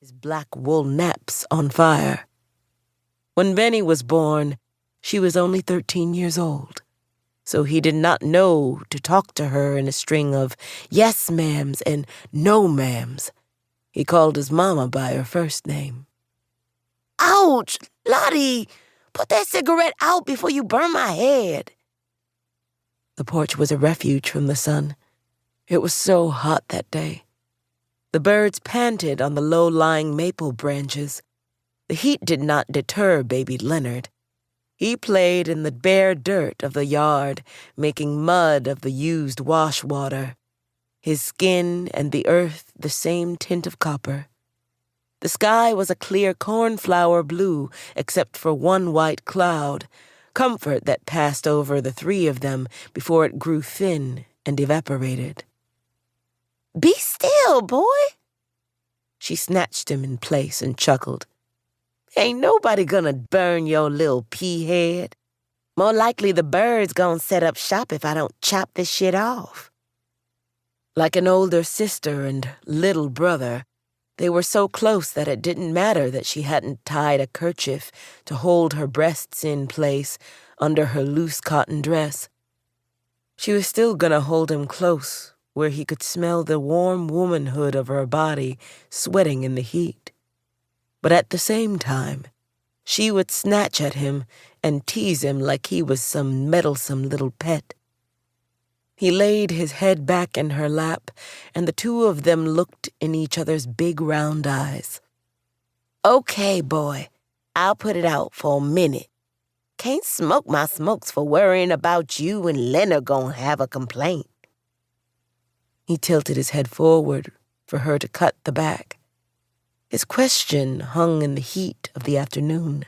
his black wool naps on fire. When Benny was born, she was only 13 years old, so he did not know to talk to her in a string of yes ma'ams and no ma'ams. He called his mama by her first name. "Ouch! Lottie! Put that cigarette out before you burn my head." The porch was a refuge from the sun. It was so hot that day. The birds panted on the low-lying maple branches. The heat did not deter baby Leonard. He played in the bare dirt of the yard, making mud of the used wash water. His skin and the earth the same tint of copper. The sky was a clear cornflower blue, except for one white cloud, comfort that passed over the three of them before it grew thin and evaporated. "Be still, boy." She snatched him in place and chuckled. "Ain't nobody gonna burn your little pea head. More likely the birds gonna set up shop if I don't chop this shit off." Like an older sister and little brother, they were so close that it didn't matter that she hadn't tied a kerchief to hold her breasts in place under her loose cotton dress. She was still gonna hold him close, where he could smell the warm womanhood of her body sweating in the heat. But at the same time, she would snatch at him and tease him like he was some meddlesome little pet. He laid his head back in her lap, and the two of them looked in each other's big round eyes. "Okay, boy, I'll put it out for a minute. Can't smoke my smokes for worrying about you and Leonard gonna have a complaint." He tilted his head forward for her to cut the back. His question hung in the heat of the afternoon.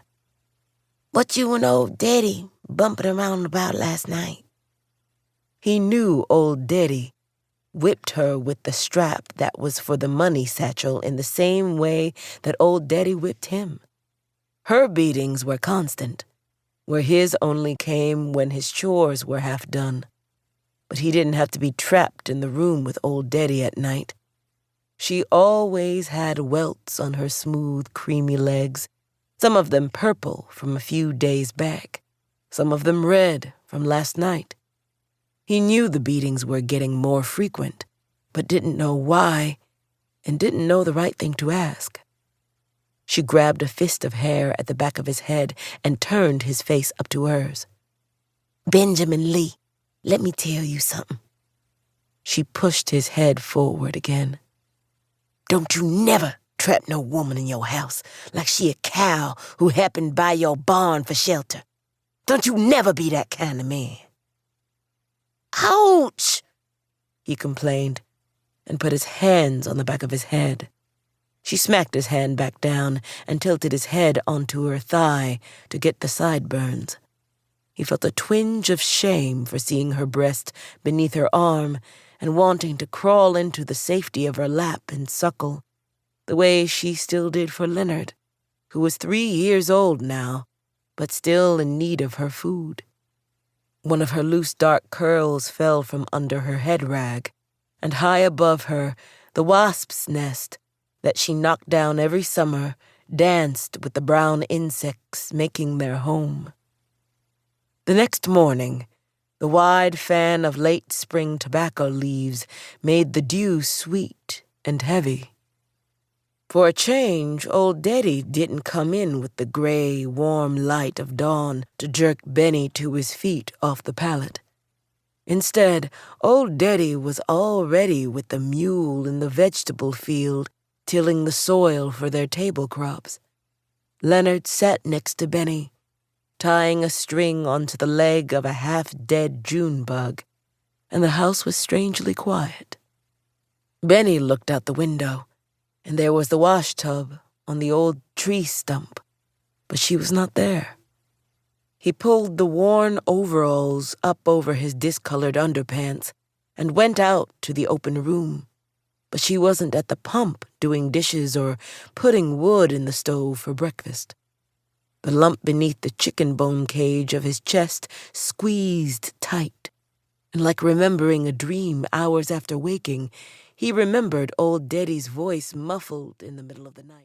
"What you and old Daddy bumping around about last night?" He knew old Daddy whipped her with the strap that was for the money satchel in the same way that old Daddy whipped him. Her beatings were constant, where his only came when his chores were half done. But he didn't have to be trapped in the room with old Daddy at night. She always had welts on her smooth, creamy legs, some of them purple from a few days back, some of them red from last night. He knew the beatings were getting more frequent, but didn't know why, and didn't know the right thing to ask. She grabbed a fist of hair at the back of his head and turned his face up to hers. "Benjamin Lee, let me tell you something." She pushed his head forward again. "Don't you never trap no woman in your house like she a cow who happened by your barn for shelter. Don't you never be that kind of man." "Ouch!" he complained, and put his hands on the back of his head. She smacked his hand back down and tilted his head onto her thigh to get the sideburns. He felt a twinge of shame for seeing her breast beneath her arm and wanting to crawl into the safety of her lap and suckle, the way she still did for Leonard, who was 3 years old now, but still in need of her food. One of her loose dark curls fell from under her head rag, and high above her, the wasp's nest that she knocked down every summer danced with the brown insects making their home. The next morning, the wide fan of late spring tobacco leaves made the dew sweet and heavy. For a change, old Daddy didn't come in with the gray, warm light of dawn to jerk Benny to his feet off the pallet. Instead, old Daddy was already with the mule in the vegetable field, tilling the soil for their table crops. Leonard sat next to Benny, tying a string onto the leg of a half-dead June bug, and the house was strangely quiet. Benny looked out the window, and there was the wash tub on the old tree stump, but she was not there. He pulled the worn overalls up over his discolored underpants and went out to the open room, but she wasn't at the pump doing dishes or putting wood in the stove for breakfast. The lump beneath the chicken bone cage of his chest squeezed tight, and like remembering a dream hours after waking, He remembered old Daddy's voice muffled in the middle of the night.